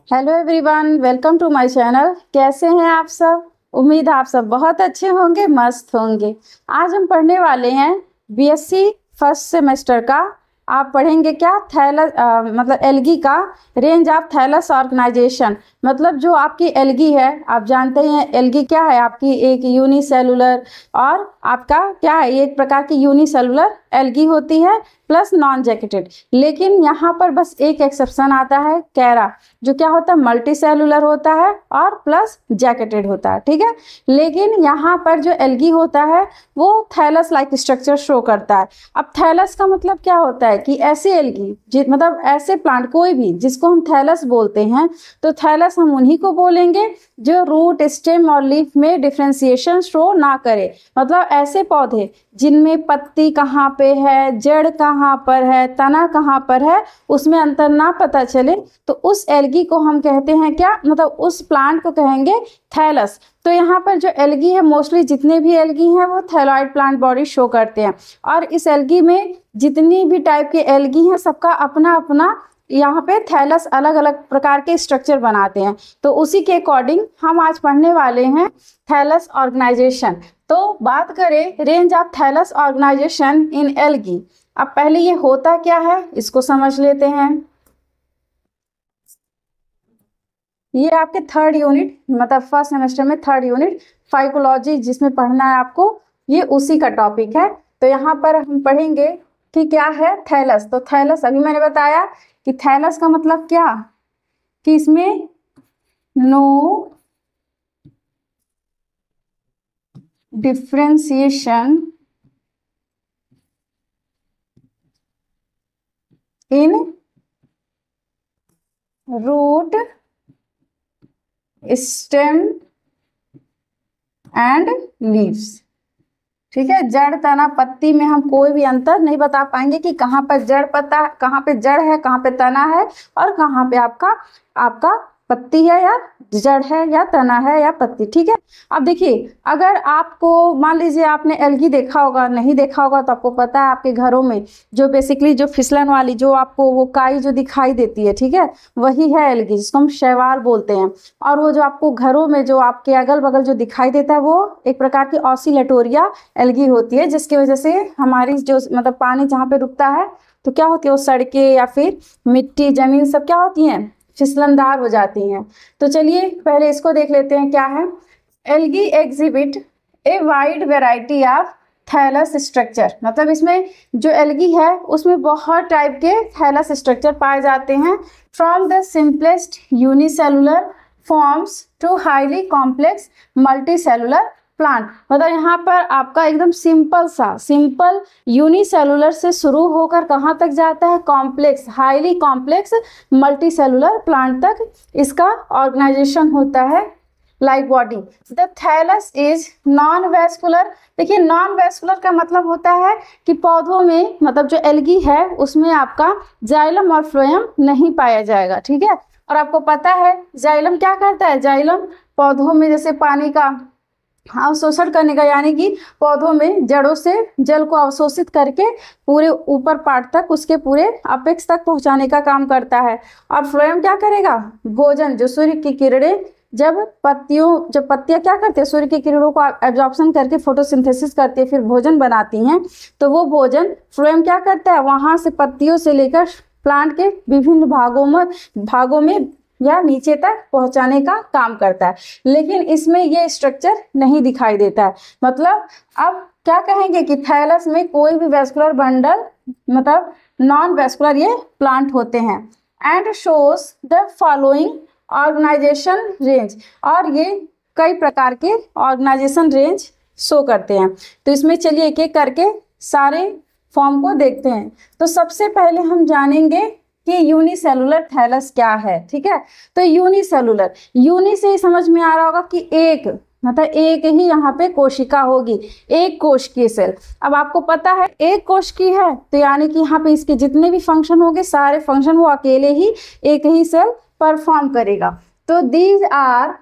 Hello everyone, welcome to my channel. कैसे हैं आप सब? उम्मीद है आप सब बहुत अच्छे होंगे, मस्त होंगे। आज हम पढ़ने वाले हैं बीएससी फर्स्ट सेमेस्टर का। आप पढ़ेंगे क्या? थैलस मतलब एल्गी का रेंज ऑफ थैलस ऑर्गेनाइजेशन। मतलब जो आपकी एल्गी है, आप जानते हैं एल्गी क्या है। आपकी एक यूनिसेलुलर और आपका क्या है, एक प्रकार की यूनिसेलुलर एल्गी होती है प्लस नॉन जैकेटेड। लेकिन यहाँ पर बस एक एक्सेप्शन आता है, कैरा, जो क्या होता है मल्टी सेलुलर होता है और प्लस जैकेटेड होता है। ठीक है, लेकिन यहाँ पर जो एल्गी होता है वो थैलस लाइक स्ट्रक्चर शो करता है। अब थैलस का मतलब क्या होता है कि ऐसे एल्गी मतलब ऐसे प्लांट कोई भी जिसको हम थैलस बोलते हैं, तो थैलस हम उन्हीं को बोलेंगे जो रूट, स्टेम और लीफ में डिफ्रेंसिएशन शो ना करे। मतलब ऐसे पौधे जिनमें पत्ती कहाँ पे है, जड़ कहाँ पर है, तना कहाँ पर है, उसमें अंतर ना पता चले, तो उस एल्गी को हम कहते हैं क्या, मतलब उस प्लांट को कहेंगे थैलस। तो यहाँ पर जो एल्गी है, मोस्टली जितने भी एल्गी हैं वो थैलॉइड प्लांट बॉडी शो करते हैं। और इस एल्गी में जितनी भी टाइप के एल्गी हैं, सबका अपना अपना यहाँ पे थैलस अलग अलग प्रकार के स्ट्रक्चर बनाते हैं। तो उसी के अकॉर्डिंग हम आज पढ़ने वाले हैं थैलस ऑर्गेनाइजेशन। तो बात करें range of thallus organisation in algae. अब पहले ये होता क्या है इसको समझ लेते हैं। ये आपके थर्ड यूनिट, मतलब फर्स्ट सेमेस्टर में थर्ड यूनिट फाइकोलॉजी जिसमें पढ़ना है आपको, ये उसी का टॉपिक है। तो यहाँ पर हम पढ़ेंगे कि क्या है थैलस। तो थैलस अभी मैंने बताया कि थैलस का मतलब क्या, कि इसमें no differentiation in root, stem and leaves. ठीक है, जड़, तना, पत्ती में हम कोई भी अंतर नहीं बता पाएंगे कि कहाँ पर जड़, पत्ता कहाँ पे जड़ है, कहाँ पे तना है, और कहाँ पे आपका आपका पत्ती है या जड़ है या तना है या पत्ती। ठीक है, अब देखिए, अगर आपको मान लीजिए आपने एल्गी देखा होगा, नहीं देखा होगा तो आपको पता है आपके घरों में जो बेसिकली जो फिसलन वाली जो आपको वो काई जो दिखाई देती है, ठीक है, वही है एल्गी, जिसको हम शैवाल बोलते हैं। और वो जो आपको घरों में जो आपके अगल बगल जो दिखाई देता है, वो एक प्रकार की ऑसिलेटोरिया एल्गी होती है, जिसकी वजह से हमारी जो मतलब पानी जहाँ पे रुकता है तो क्या होती है, वो सड़कें या फिर मिट्टी, जमीन सब क्या होती हैं, फिसलनदार हो जाती हैं। तो चलिए पहले इसको देख लेते हैं क्या है। Algae exhibit a wide variety of thallus structure. मतलब इसमें जो एल्गी है उसमें बहुत टाइप के थैलस स्ट्रक्चर पाए जाते हैं, from the simplest unicellular forms to highly complex multicellular plant. मतलब यहाँ पर आपका एकदम सिंपल यूनिसेलुलर से शुरू होकर कहाँ तक जाता है, complex, highly complex multicellular plant तक इसका ऑर्गेनाइजेशन होता है like body. The thallus is non vascular. देखिए, नॉन वेस्कुलर का मतलब होता है कि पौधों में, मतलब जो एल्गी है उसमें आपका जाइलम और फ्लोएम नहीं पाया जाएगा। ठीक है, और आपको पता है जाइलम क्या करता है, जाइलम पौधों में जैसे पानी का अवशोषण करने का, यानी कि पौधों में जड़ों से जल को अवशोषित करके पूरे ऊपर पार्ट तक, उसके पूरे अपेक्स तक पहुंचाने का काम करता है। और फ्लोएम क्या करेगा, भोजन, जो सूर्य की किरणें जब पत्तियां क्या करती है, सूर्य की किरणों को एब्जॉर्प्शन करके फोटोसिंथेसिस करती है, फिर भोजन बनाती हैं, तो वो भोजन फ्लोएम क्या करता है, वहां से पत्तियों से लेकर प्लांट के विभिन्न भागों में या नीचे तक पहुंचाने का काम करता है। लेकिन इसमें ये स्ट्रक्चर नहीं दिखाई देता है। मतलब अब क्या कहेंगे कि थैलस में कोई भी वेस्कुलर बंडल, मतलब नॉन वेस्कुलर ये प्लांट होते हैं। And shows the following organisation range. और ये कई प्रकार के ऑर्गेनाइजेशन रेंज शो करते हैं। तो इसमें चलिए एक एक करके सारे फॉर्म को देखते हैं। तो सबसे पहले हम जानेंगे कि यूनिसेलुलर थैलस क्या है। ठीक है, तो यूनिसेलुलर, यूनि से ही समझ में आ रहा होगा कि एक, मतलब एक ही यहाँ पे कोशिका होगी, एक कोश की सेल। अब आपको पता है एक कोश की है, तो यानी कि यहाँ पे इसके जितने भी फंक्शन होंगे, सारे फंक्शन वो अकेले ही एक ही सेल परफॉर्म करेगा। तो दीज आर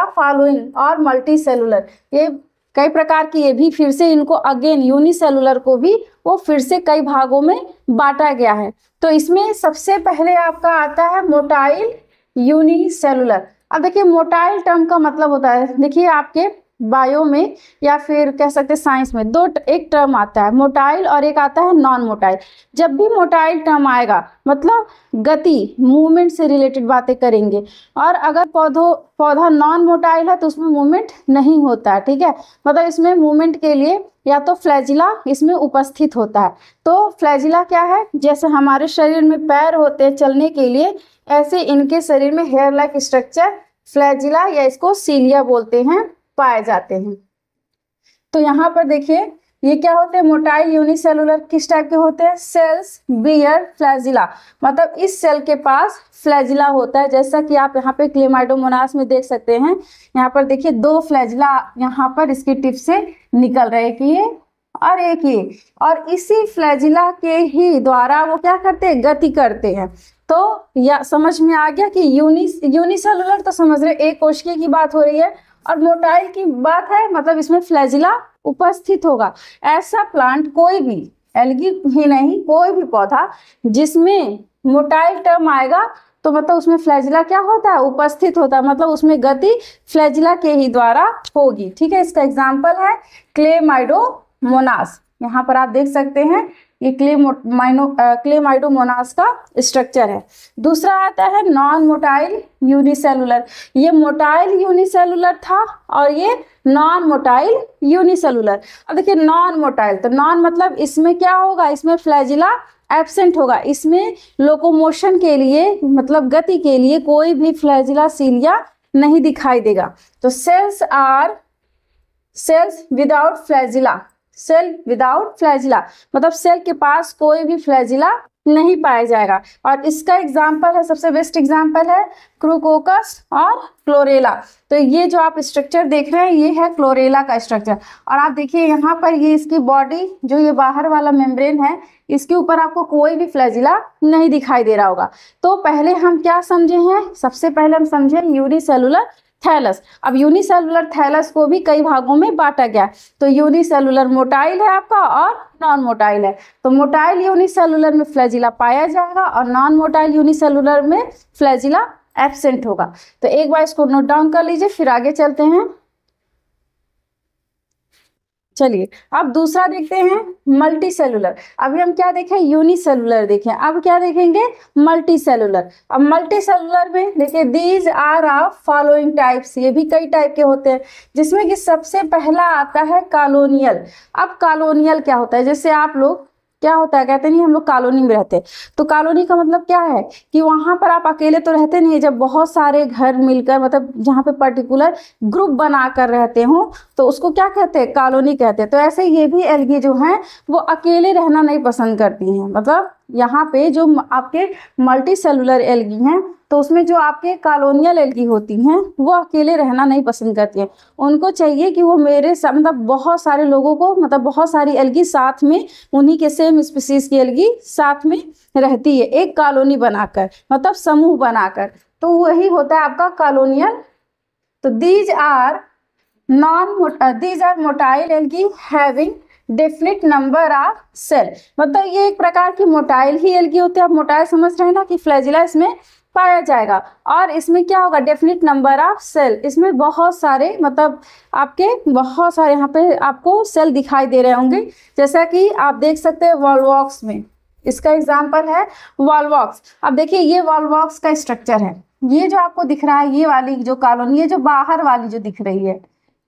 फॉलोइंग और मल्टी सेलुलर, ये कई प्रकार की, ये भी फिर से इनको अगेन यूनिसेलुलर को भी वो फिर से कई भागों में बांटा गया है। तो इसमें सबसे पहले आपका आता है मोटाइल यूनिसेलुलर। अब देखिए मोटाइल टर्म का मतलब होता है, देखिए आपके बायो में या फिर कह सकते हैं साइंस में एक टर्म आता है मोटाइल और एक आता है नॉन मोटाइल। जब भी मोटाइल टर्म आएगा मतलब गति मूवमेंट से रिलेटेड बातें करेंगे, और अगर पौधा नॉन मोटाइल है तो उसमें मूवमेंट नहीं होता है, ठीक है। मतलब इसमें मूवमेंट के लिए या तो फ्लैजिला इसमें उपस्थित होता है। तो फ्लैजिला क्या है, जैसे हमारे शरीर में पैर होते हैं चलने के लिए, ऐसे इनके शरीर में हेयर लाइक स्ट्रक्चर फ्लैजिला या इसको सीलिया बोलते हैं पाए जाते हैं। तो यहाँ पर देखिए ये क्या होते हैं, मोटाइल यूनिसेलुलर किस टाइप के होते हैं, सेल्स बियर फ्लैजिला, मतलब इस सेल के पास फ्लैजिला होता है। जैसा कि आप यहाँ पे क्लेमाइडोमोनास में देख सकते हैं, यहाँ पर देखिए 2 फ्लैजिला यहाँ पर इसकी टिप से निकल रहे, एक ये और एक ये, और इसी फ्लैजिला के ही द्वारा वो क्या करते हैं, गति करते हैं। तो या समझ में आ गया कि यूनिसेलुलर तो समझ रहे एक कोशिका की बात हो रही है, और मोटाइल की बात है मतलब इसमें फ्लैजिला उपस्थित होगा। ऐसा प्लांट कोई भी, एल्गी ही नहीं कोई भी पौधा जिसमें मोटाइल टर्म आएगा तो मतलब उसमें फ्लैजिला क्या होता है, उपस्थित होता है, मतलब उसमें गति फ्लैजिला के ही द्वारा होगी, ठीक है। इसका एग्जाम्पल है क्लेमाइडोमोनास। यहाँ पर आप देख सकते हैं ये क्लेमाइडोमोनास का स्ट्रक्चर है। दूसरा आता है नॉन मोटाइल यूनिसेलुलर। ये मोटाइल यूनिसेलुलर था और ये नॉन मोटाइल यूनिसेलुलर। अब देखिए नॉन मोटाइल, तो नॉन मतलब इसमें क्या होगा, इसमें फ्लैजिला एब्सेंट होगा, इसमें लोकोमोशन के लिए मतलब गति के लिए कोई भी फ्लैजिला सीलिया नहीं दिखाई देगा। तो cells without flagella, cell without flagella मतलब सेल के पास कोई भी फ्लैजिला नहीं पाया जाएगा। और इसका एग्जाम्पल है, सबसे बेस्ट एग्जाम्पल है क्रूकोकस और क्लोरेला। तो ये जो आप स्ट्रक्चर देख रहे हैं ये है क्लोरेला का स्ट्रक्चर। और आप देखिए यहाँ पर ये इसकी बॉडी जो ये बाहर वाला मेम्ब्रेन है इसके ऊपर आपको कोई भी फ्लैजिला नहीं दिखाई दे रहा होगा। तो पहले हम क्या समझे हैं, सबसे पहले हम समझे यूनिसेलुलर थैलस। अब यूनिसेलुलर थैलस को भी कई भागों में बांटा गया। तो यूनिसेलुलर मोटाइल है आपका और नॉन मोटाइल है। तो मोटाइल यूनिसेलुलर में फ्लैजिला पाया जाएगा और नॉन मोटाइल यूनिसेलुलर में फ्लैजिला एब्सेंट होगा। तो एक बार इसको नोट डाउन कर लीजिए, फिर आगे चलते हैं। चलिए अब दूसरा देखते हैं मल्टी सेलुलर। अभी हम क्या देखें, यूनिसेलुलर देखें, अब क्या देखेंगे, मल्टी सेलुलर। अब मल्टी सेलुलर में देखिए these are of following types, ये भी कई टाइप के होते हैं, जिसमें कि सबसे पहला आता है कॉलोनियल। अब कॉलोनियल क्या होता है, जैसे आप लोग क्या होता है कहते नहीं हम लोग कॉलोनी में रहते हैं। तो कॉलोनी का मतलब क्या है कि वहां पर आप अकेले तो रहते नहीं, जब बहुत सारे घर मिलकर मतलब जहाँ पे पर्टिकुलर ग्रुप बनाकर रहते हो तो उसको क्या कहते हैं, कॉलोनी कहते हैं। तो ऐसे ये भी एल्गी जो हैं वो अकेले रहना नहीं पसंद करती हैं। मतलब यहाँ पे जो आपके मल्टी सेलुलर एल्गी हैं तो उसमें जो आपके कॉलोनियल एल्गी होती हैं वो अकेले रहना नहीं पसंद करती हैं। उनको चाहिए कि वो मेरे मतलब बहुत सारे लोगों को मतलब बहुत सारी एल्गी साथ में, उन्हीं के सेम स्पीसीज की एल्गी साथ में रहती है एक कॉलोनी बनाकर, मतलब समूह बनाकर। तो वही होता है आपका कॉलोनियल। तो these are motile algae having definite number of cell, मतलब ये एक प्रकार की मोटाइल ही एल्गी होती है। आप मोटाइल समझ रहे हैं ना कि फ्लैजिला इसमें पाया जाएगा और इसमें क्या होगा, डेफिनेट नंबर ऑफ सेल, इसमें बहुत सारे मतलब आपके बहुत सारे यहाँ पे आपको सेल दिखाई दे रहे होंगे। जैसा कि आप देख सकते हैं वॉलवॉक्स में, इसका एग्जाम्पल है वॉलवॉक्स। अब देखिए ये वॉलवॉक्स का स्ट्रक्चर है, ये जो आपको दिख रहा है ये वाली जो कॉलोनी है, जो बाहर वाली जो दिख रही है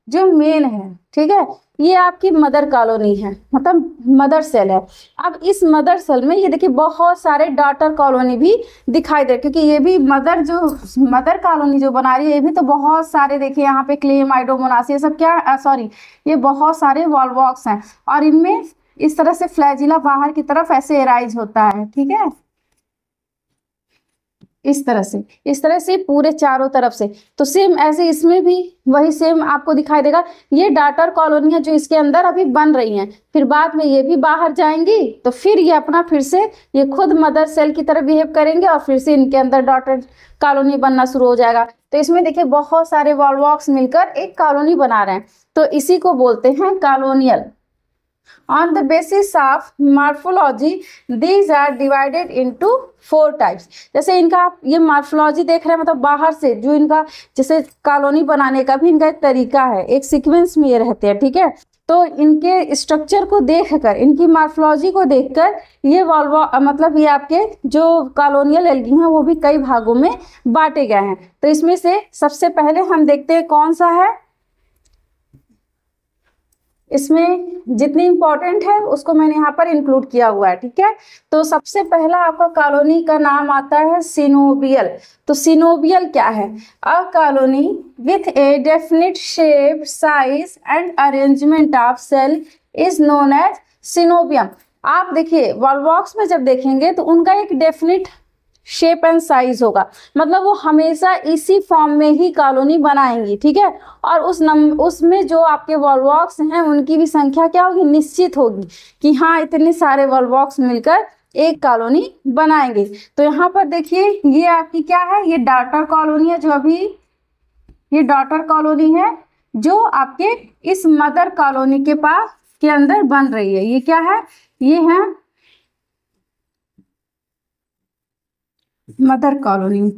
जो मेन है, ठीक है, ये आपकी मदर कॉलोनी है, मतलब मदर सेल है। अब इस मदर सेल में ये देखिए बहुत सारे डॉटर कॉलोनी भी दिखाई दे, क्योंकि ये भी मदर कॉलोनी जो बना रही है ये भी तो बहुत सारे देखिए यहाँ पे क्लेमाइडोमोनास ये सब क्या ये बहुत सारे वॉलवॉक्स हैं और इनमें इस तरह से फ्लैजिला बाहर की तरफ ऐसे एराइज होता है, ठीक है, इस तरह से पूरे चारों तरफ से। तो सेम ऐसे इसमें भी वही सेम आपको दिखाई देगा। ये डॉटर कॉलोनी है जो इसके अंदर अभी बन रही हैं, फिर बाद में ये भी बाहर जाएंगी तो फिर ये अपना फिर से ये खुद मदर सेल की तरह बिहेव करेंगे और फिर से इनके अंदर डॉटर कॉलोनी बनना शुरू हो जाएगा। तो इसमें देखिए बहुत सारे वॉलवॉक्स मिलकर एक कॉलोनी बना रहे हैं, तो इसी को बोलते हैं colonial. On the basis of morphology, these are divided into 4 types. जैसे इनका आप ये मॉर्फोलॉजी देख रहे हैं, मतलब बाहर से जो इनका जैसे कॉलोनी बनाने का भी इनका एक तरीका है, एक सीक्वेंस में ये रहते हैं, ठीक है। तो इनके स्ट्रक्चर को देखकर, इनकी मॉर्फोलॉजी को देखकर ये मतलब ये आपके जो कॉलोनियल एल्गी हैं वो भी कई भागों में बांटे गए हैं। तो इसमें से सबसे पहले हम देखते हैं कौन सा है, इसमें जितनी इंपॉर्टेंट है उसको मैंने यहाँ पर इंक्लूड किया हुआ है, ठीक है। तो सबसे पहला आपका कॉलोनी का नाम आता है सिनोबियल। तो सिनोबियल क्या है? A colony with a definite shape, size and arrangement of cell is known as coenobium. आप देखिए वॉलवॉक्स में जब देखेंगे तो उनका एक डेफिनिट शेप एंड साइज होगा, मतलब वो हमेशा इसी फॉर्म में ही कॉलोनी बनाएंगी, ठीक है। और उसमें जो आपके वॉलवॉक्स हैं उनकी भी संख्या क्या होगी? निश्चित होगी कि हाँ इतने सारे वॉलवॉक्स मिलकर एक कॉलोनी बनाएंगे। तो यहाँ पर देखिए ये आपकी क्या है, ये डॉटर कॉलोनी है, जो अभी ये डॉटर कॉलोनी है जो आपके इस मदर कॉलोनी के पास के अंदर बन रही है। ये क्या है? ये है मदर कॉलोनी,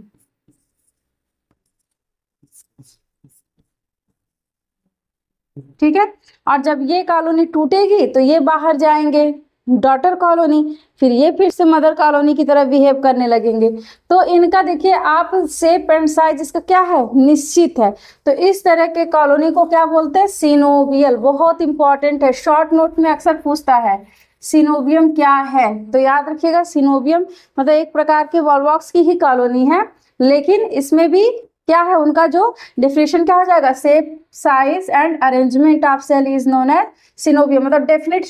ठीक है। और जब ये कॉलोनी टूटेगी तो ये बाहर जाएंगे डॉटर कॉलोनी, फिर ये फिर से मदर कॉलोनी की तरह बिहेव करने लगेंगे। तो इनका देखिए आप शेप एंड साइज इसका क्या है? निश्चित है। तो इस तरह के कॉलोनी को क्या बोलते हैं? सिनोबियल। बहुत इंपॉर्टेंट है, शॉर्ट नोट में अक्सर पूछता है सिनोबियम क्या है। तो याद रखिएगा सिनोबियम मतलब एक प्रकार के वॉलवॉक्स की ही कॉलोनी है, लेकिन इसमें भी क्या है, उनका जो डेफिनेशन क्या हो जाएगा? Shape, size and arrangement of cell is known as coenobium, मतलब definite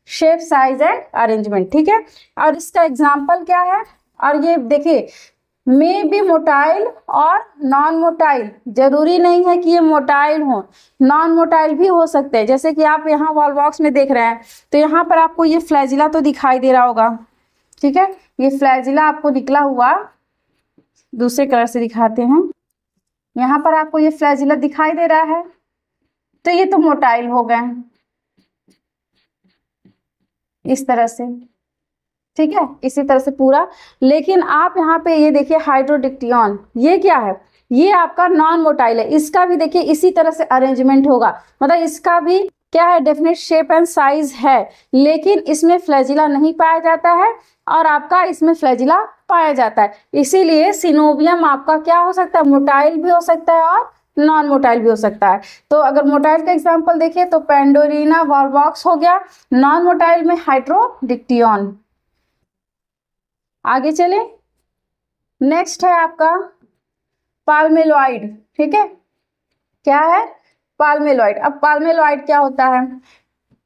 shape, size and arrangement, ठीक है। और इसका एग्जाम्पल क्या है? और ये देखिए मे बी मोटाइल और नॉन मोटाइल, जरूरी नहीं है कि ये मोटाइल हो, नॉन मोटाइल भी हो सकते हैं। जैसे कि आप यहाँ वॉलवॉक्स में देख रहे हैं तो यहाँ पर आपको ये फ्लैजिला तो दिखाई दे रहा होगा, ठीक है। ये फ्लैजिला आपको निकला हुआ, दूसरे कलर से दिखाते हैं, यहाँ पर आपको ये फ्लैजिला दिखाई दे रहा है, तो ये तो मोटाइल हो गए इस तरह से, ठीक है, इसी तरह से पूरा। लेकिन आप यहाँ पे ये देखिए हाइड्रोडिक्टियन, ये क्या है? ये आपका नॉन मोटाइल है, इसका भी देखिए इसी तरह से अरेंजमेंट होगा, मतलब इसका भी क्या है? डेफिनेट शेप एंड साइज है, लेकिन इसमें फ्लैजिला नहीं पाया जाता है और आपका इसमें फ्लैजिला पाया जाता है। इसीलिए सिनोबियम आपका क्या हो सकता है? मोटाइल भी हो सकता है और नॉन मोटाइल भी हो सकता है। तो अगर मोटाइल का एग्जाम्पल देखिए तो पेंडोरिना वॉलवॉक्स हो गया, नॉन मोटाइल में हाइड्रोडिक्टियन। आगे चले, नेक्स्ट है आपका पाल्मेलॉइड, ठीक है। क्या है? पाल्मेलॉइड। अब पाल्मेलॉइड क्या होता है?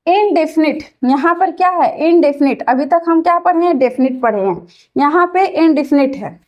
इनडेफिनिट, यहाँ पर क्या है? इनडेफिनिट। अभी तक हम क्या पढ़े हैं? डेफिनिट पढ़े हैं, यहाँ पे इनडेफिनिट है।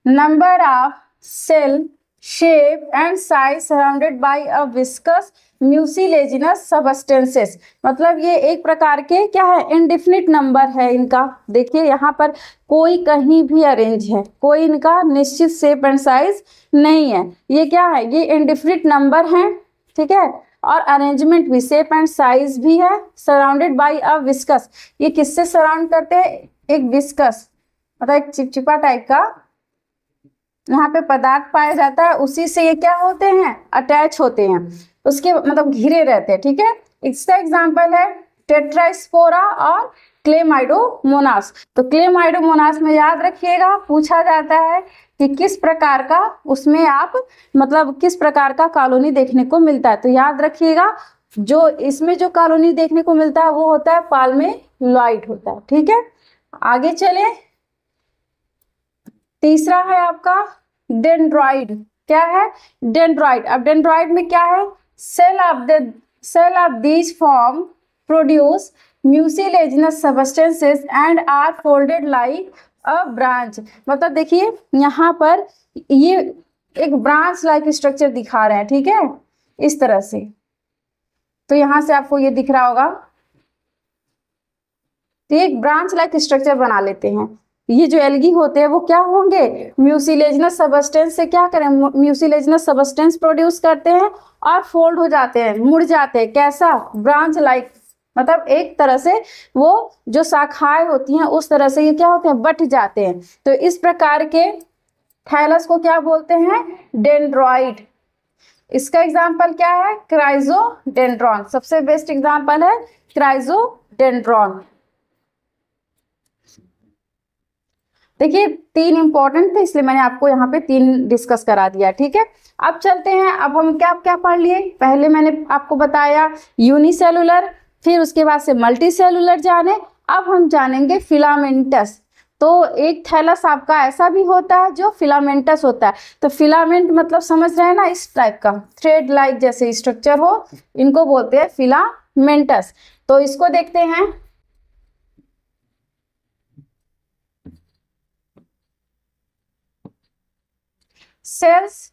Number of cell, shape and size surrounded by a viscous mucilaginous substances, मतलब ये एक प्रकार के क्या है? इनडेफिनिट नंबर है इनका। देखिए यहाँ पर कोई कहीं भी अरेंज है, कोई इनका निश्चित शेप एंड साइज नहीं है। ये क्या है? ये इनडेफिनिट नंबर है, ठीक है। और अरेंजमेंट भी, शेप एंड साइज भी है, सराउंडेड बाय अ विस्कस। ये किससे सराउंड करते हैं? एक विस्कस, मतलब एक चिपचिपा टाइप का यहाँ पे पदार्थ पाया जाता है, उसी से ये क्या होते हैं? अटैच होते हैं, उसके मतलब घिरे रहते हैं, ठीक है। इसका एग्जाम्पल है टेट्रास्पोरा और क्लेमाइडोमोनास। तो क्लेमाइडोमोनास में याद रखिएगा पूछा जाता है कि किस प्रकार का उसमें आप मतलब किस प्रकार का कॉलोनी देखने को मिलता है। तो याद रखिएगा जो इसमें जो कॉलोनी देखने को मिलता है वो होता है पाल्मेलॉइड होता है, ठीक है। आगे चले, तीसरा है आपका डेंड्रॉइड। क्या है? डेंड्रॉइड। अब डेंड्रॉइड में क्या है? Cell of these form produce mucilaginous substances and are folded like a branch, मतलब देखिए यहाँ पर ये एक ब्रांच लाइक स्ट्रक्चर दिखा रहे हैं, ठीक है, इस तरह से। तो यहाँ से आपको ये दिख रहा होगा, तो एक ब्रांच लाइक स्ट्रक्चर बना लेते हैं। ये जो एल्गी होते हैं वो क्या होंगे? म्यूसिलेजिनस सबस्टेंस से क्या करें? म्यूसिलेजिनस सबस्टेंस प्रोड्यूस करते हैं और फोल्ड हो जाते हैं, मुड़ जाते हैं। कैसा? ब्रांच लाइक मतलब एक तरह से वो जो शाखाएं होती हैं उस तरह से ये क्या होते हैं, बट जाते हैं। तो इस प्रकार के थैलस को क्या बोलते हैं, डेंड्रॉइड। इसका एग्जाम्पल क्या है, क्राइजोडेंड्रॉन, सबसे बेस्ट एग्जाम्पल है क्राइजोडेंड्रॉन। देखिए 3 इंपॉर्टेंट थे इसलिए मैंने आपको यहाँ पे 3 डिस्कस करा दिया, ठीक है। अब चलते हैं, अब हम क्या क्या पढ़ लिए, पहले मैंने आपको बताया यूनिसेलुलर, फिर उसके बाद से मल्टी सेलुलर जाने, अब हम जानेंगे फिलामेंटस। तो एक थैलस आपका ऐसा भी होता है जो फिलामेंटस होता है। तो फिलामेंट मतलब समझ रहे हैं ना, इस टाइप का थ्रेड लाइक जैसे स्ट्रक्चर हो, इनको बोलते हैं फिलामेंटस। तो इसको देखते हैं। Cells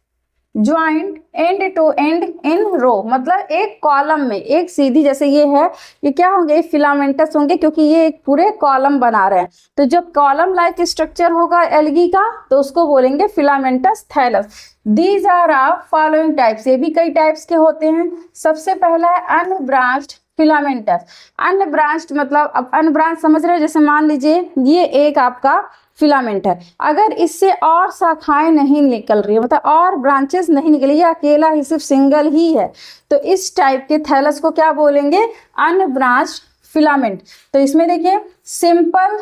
joint end to end in row, मतलब एक कॉलम में, एक सीधी, जैसे ये है, ये क्या होंगे, फिलामेंटस होंगे, क्योंकि ये एक पूरे कॉलम बना रहे हैं। तो जब कॉलम लाइक स्ट्रक्चर होगा एल्गी का तो उसको बोलेंगे filamentous thallus. These are of following types, ये भी कई टाइप्स के होते हैं। सबसे पहला है अनब्रांच्ड फिलामेंटस। अनब्रांच्ड मतलब, अब अनब्रांच समझ रहे हो, जैसे मान लीजिए ये एक आपका फिलामेंट है, अगर इससे और शाखाएं नहीं निकल रही है, मतलब और ब्रांचेस नहीं निकली, ये अकेला ही सिर्फ सिंगल ही है, तो इस टाइप के थैलस को क्या बोलेंगे, अनब्रांच्ड फिलामेंट। तो इसमें देखिए सिंपल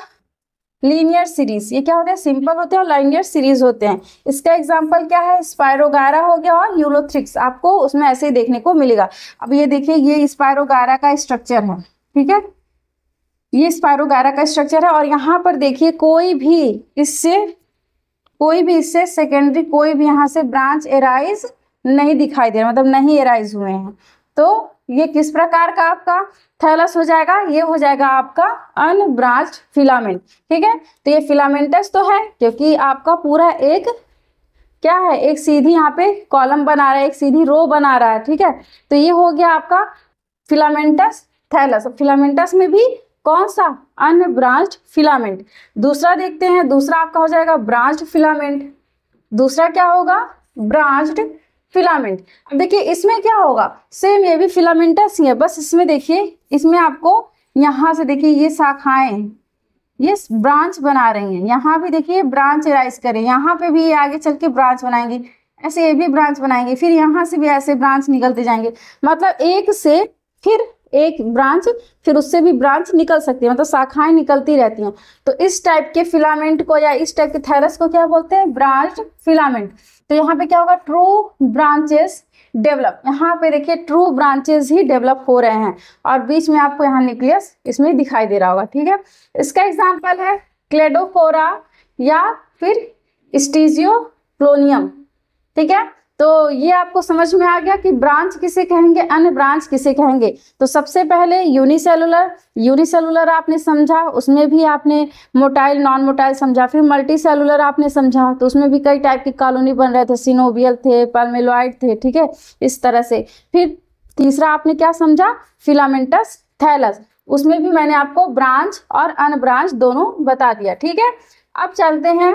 लीनियर सीरीज, ये क्या होते हैं, सिंपल होते हैं और लीनियर सीरीज होते हैं। इसका एग्जांपल क्या है, स्पायरोगारा हो गया और यूलोथ्रिक्स, आपको उसमें ऐसे ही देखने को मिलेगा। अब ये देखिए, ये स्पायरोगारा का स्ट्रक्चर है, ठीक है, ये स्पायरोगारा का स्ट्रक्चर है, और यहाँ पर देखिए कोई भी इससे सेकेंडरी कोई भी यहाँ से ब्रांच एराइज नहीं दिखाई दे रहा, मतलब नहीं एराइज हुए हैं। तो ये किस प्रकार का आपका थैलस हो जाएगा, ये हो जाएगा आपका अनब्रांच्ड फिलामेंट, ठीक है। तो ये फिलामेंटस तो है क्योंकि आपका पूरा एक क्या है, एक सीधी यहाँ पे कॉलम बना रहा है, एक सीधी रो बना रहा है, ठीक है। तो ये हो गया आपका फिलामेंटस थैलस। फिलामेंटस में भी कौन सा, अनब्रांच्ड फिलामेंट। दूसरा देखते हैं, दूसरा आपका हो जाएगा ब्रांच्ड फिलामेंट। दूसरा क्या होगा, ब्रांच्ड फिलामेंट। अब देखिए इसमें क्या होगा, सेम ये भी फिलामेंटस ही है, बस इसमें देखिए, इसमें आपको यहाँ से देखिए ये शाखाएं, ये ब्रांच बना रही हैं, यहाँ भी देखिए ब्रांच एराइज करें, यहाँ पे भी ये आगे चल के ब्रांच बनाएंगी, ऐसे ये भी ब्रांच बनाएंगे, फिर यहाँ से भी ऐसे ब्रांच निकलते जाएंगे, मतलब एक से फिर एक ब्रांच, फिर उससे भी ब्रांच निकल सकती है, मतलब शाखाएं निकलती रहती हैं। तो इस टाइप के फिलामेंट को या इस टाइप के थैलस को क्या बोलते हैं, ब्रांच्ड फिलामेंट। तो यहाँ पे क्या होगा, ट्रू ब्रांचेस डेवलप, यहाँ पे देखिए ट्रू ब्रांचेस ही डेवलप हो रहे हैं, और बीच में आपको यहाँ न्यूक्लियस इसमें दिखाई दे रहा होगा, ठीक है। इसका एग्जाम्पल है क्लेडोफोरा या फिर स्टीजियोप्लोनियम, ठीक है। तो ये आपको समझ में आ गया कि ब्रांच किसे कहेंगे, अन्य ब्रांच किसे कहेंगे। तो सबसे पहले यूनिसेलुलर आपने समझा, उसमें भी आपने मोटाइल नॉन मोटाइल समझा। फिर मल्टी सेलुलर आपने समझा, तो उसमें भी कई टाइप की कॉलोनी बन रहे थे, सिनोवियल थे, पर्मेलोइड थे, ठीक है, इस तरह से। फिर तीसरा आपने क्या समझा, फिलामेंटस थैलस, उसमें भी मैंने आपको ब्रांच और अनब्रांच दोनों बता दिया, ठीक है। अब चलते हैं,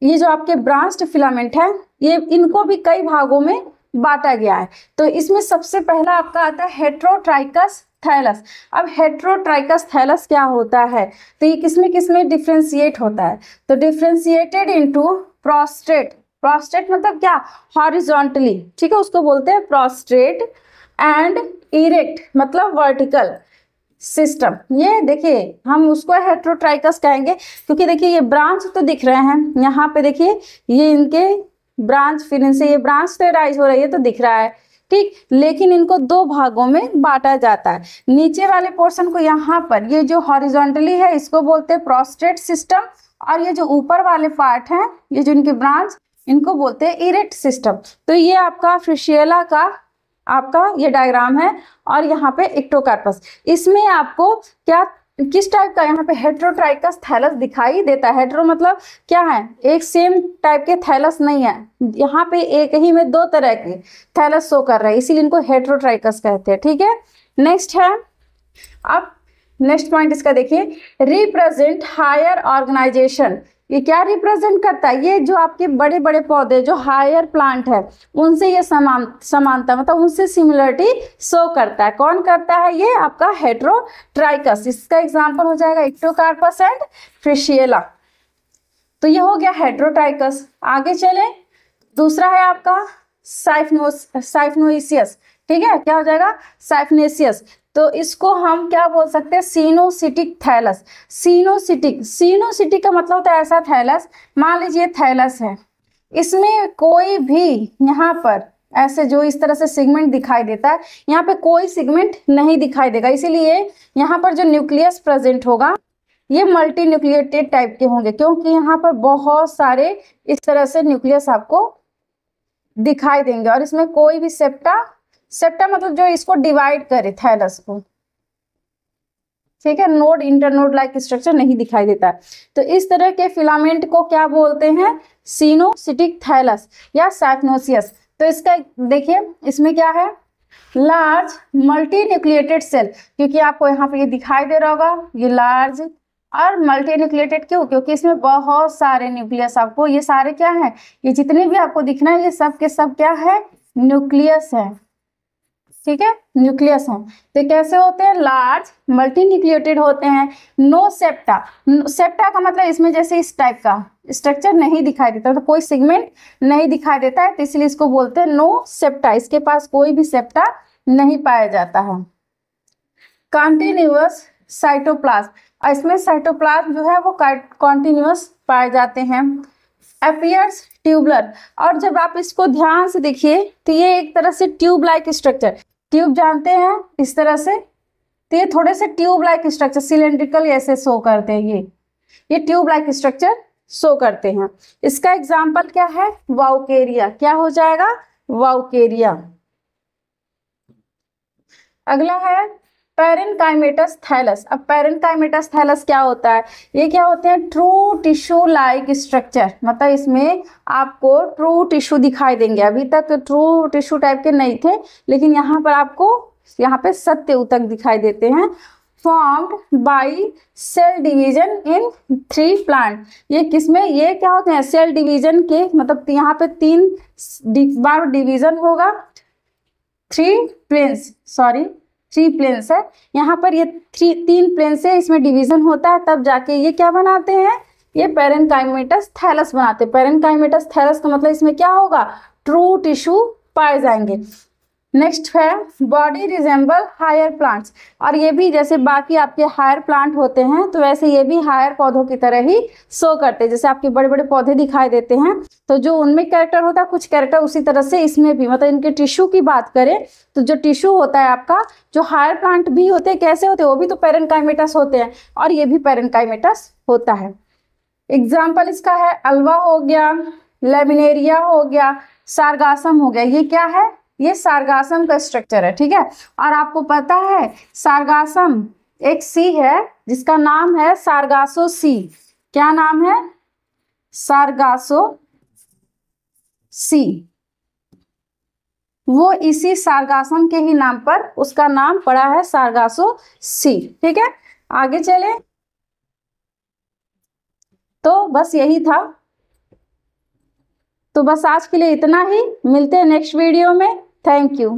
ये जो आपके ब्रांच्ड फिलामेंट है, ये इनको भी कई भागों में बांटा गया है। तो इसमें सबसे पहला आपका आता है हेट्रोट्राइकस थैलस। अब हेट्रोट्राइकस थैलस क्या होता है, तो ये किसमें डिफ्रेंशिएट होता है, तो डिफ्रेंशिएटेड इनटू प्रोस्टेट। प्रोस्टेट मतलब क्या, हॉरिजॉन्टली, ठीक है, उसको बोलते हैं प्रोस्टेट, एंड इरेक्ट मतलब वर्टिकल सिस्टम। ये देखिए हम उसको हेट्रोट्राइकस कहेंगे, क्योंकि देखिए ये ब्रांच तो दिख रहे हैं, यहाँ पे देखिए ये इनके ब्रांच, फिर इनसे ये ब्रांच तो राइज हो रही है तो दिख रहा है, ठीक, लेकिन इनको 2 भागों में बांटा जाता है। नीचे वाले पोर्शन को यहाँ पर, ये जो हॉरिजॉन्टली है इसको बोलते हैं प्रोस्टेट सिस्टम, और ये जो ऊपर वाले पार्ट हैं, ये जो इनके ब्रांच, इनको बोलते हैं इरेक्ट सिस्टम। तो ये आपका फ्रिशियला का आपका ये डायग्राम है, और यहाँ पे एक्टोकार्पस, इसमें आपको क्या, किस टाइप का यहाँ पे हेट्रोट्राइकस थैलस दिखाई देता है। हेट्रो मतलब क्या है, एक सेम टाइप के थैलस नहीं है, यहाँ पे एक ही में 2 तरह के थैलस शो कर रहे हैं, इसीलिए इनको हेट्रोट्राइकस कहते हैं, ठीक है। नेक्स्ट है, अब नेक्स्ट पॉइंट इसका देखिए, रिप्रेजेंट हायर ऑर्गेनाइजेशन। ये क्या रिप्रेजेंट करता है? ये जो आपके बड़े बड़े पौधे जो हायर प्लांट है उनसे ये समानता मतलब उनसे सिमिलरिटी शो करता है। कौन करता है? ये आपका हेटेरोट्राइकस। इसका एग्जांपल हो जाएगा इक्टोकार्पस एंड फ्रिशिएला। तो ये हो गया हेटेरोट्राइकस। आगे चले, दूसरा है आपका साइफनोइसियस। ठीक है, क्या हो जाएगा? साइफनेसियस। तो इसको हम क्या बोल सकते हैं? सिनोसिटिक थैलस। सिनोसिटिक का मतलब होता है ऐसा थैलस, मान लीजिए थैलस है, इसमें कोई भी यहाँ पर ऐसे जो इस तरह से सेगमेंट दिखाई देता है, यहाँ पे कोई सेगमेंट नहीं दिखाई देगा, इसीलिए यहाँ पर जो न्यूक्लियस प्रेजेंट होगा ये मल्टी न्यूक्लिएटेड टाइप के होंगे, क्योंकि यहाँ पर बहुत सारे इस तरह से न्यूक्लियस आपको दिखाई देंगे और इसमें कोई भी सेप्टा मतलब जो इसको डिवाइड करे थैलस को, ठीक है, नोड इंटरनोड लाइक स्ट्रक्चर नहीं दिखाई देता है। तो इस तरह के फिलामेंट को क्या बोलते हैं? सिनोसिटिक थैलस या साइफनोसियस। तो इसका देखिए, इसमें क्या है? लार्ज मल्टी न्यूक्लिएटेड सेल, क्योंकि आपको यहाँ पे ये दिखाई दे रहा होगा, ये लार्ज और मल्टी न्यूक्लिएटेड क्यों? क्योंकि इसमें बहुत सारे न्यूक्लियस, आपको ये सारे क्या है, ये जितने भी आपको दिखना है ये सब के सब क्या है? न्यूक्लियस है। ठीक है, न्यूक्लियस है। तो कैसे होते हैं? लार्ज मल्टी न्यूक्लिएटेड होते हैं। No septa. सेप्टा का मतलब इसमें जैसे इस टाइप का स्ट्रक्चर नहीं दिखाई देता, तो कोई सेगमेंट नहीं दिखाई देता है, तो इसलिए इसको बोलते हैं नो सेप्टा। इसके पास कोई भी सेप्टा नहीं पाया जाता है। कॉन्टिन्यूअस साइटोप्लाज्म, और इसमें साइटोप्लाज्म जो है वो कॉन्टिन्यूअस पाए जाते हैं। अपीयर्स ट्यूबुलर, और जब आप इसको ध्यान से देखिए तो ये एक तरह से ट्यूब लाइक स्ट्रक्चर, ट्यूब जानते हैं इस तरह से, तो ये थोड़े से ट्यूब लाइक स्ट्रक्चर सिलेंड्रिकल ऐसे शो करते हैं, ये ट्यूब लाइक स्ट्रक्चर शो करते हैं। इसका एग्जाम्पल क्या है? वाउकेरिया। क्या हो जाएगा? वाउकेरिया। अगला है पैरेनकाइमेटस थैलस। अब पैरेनकाइमेटस थैलस क्या होता है? ये क्या होते हैं? ट्रू टिश्यू लाइक स्ट्रक्चर, मतलब इसमें आपको ट्रू टिश्यू दिखाई देंगे। अभी तक ट्रू टिश्यू टाइप के नहीं थे, लेकिन यहाँ पर आपको यहाँ पे सत्य ऊतक दिखाई देते हैं। Formed by cell division in 3 plant. ये किसमें? ये क्या होते हैं? सेल डिवीजन के, मतलब यहाँ पे 3 बार डिवीजन होगा, 3 प्लेन्स है यहाँ पर, ये 3 प्लेन से इसमें डिवीजन होता है, तब जाके ये क्या बनाते हैं? ये पैरेनकाइमेटस थैलस बनाते हैं। पैरेनकाइमेटस थैलस का मतलब इसमें क्या होगा? ट्रू टिश्यू पाए जाएंगे। नेक्स्ट है बॉडी रिजेंबल हायर प्लांट्स, और ये भी जैसे बाकी आपके हायर प्लांट होते हैं तो वैसे ये भी हायर पौधों की तरह ही शो करते हैं। जैसे आपके बड़े बड़े पौधे दिखाई देते हैं तो जो उनमें कैरेक्टर होता है कुछ कैरेक्टर उसी तरह से इसमें भी, मतलब इनके टिश्यू की बात करें तो जो टिश्यू होता है आपका, जो हायर प्लांट भी होते हैं कैसे होते हैं? वो भी तो पैरेनकाइमेटस होते हैं और ये भी पैरेनकाइमेटस होता है। एग्जाम्पल इसका है अल्वा हो गया, लेमिनेरिया हो गया, सारगासम हो गया। ये क्या है? ये सारगासम का स्ट्रक्चर है। ठीक है, और आपको पता है सारगासम एक सी है जिसका नाम है सारगासो सी। क्या नाम है? सारगासो सी। वो इसी सारगासम के ही नाम पर उसका नाम पड़ा है सारगासो सी। ठीक है, आगे चले। तो बस यही था, तो बस आज के लिए इतना ही। मिलते हैं नेक्स्ट वीडियो में। Thank you.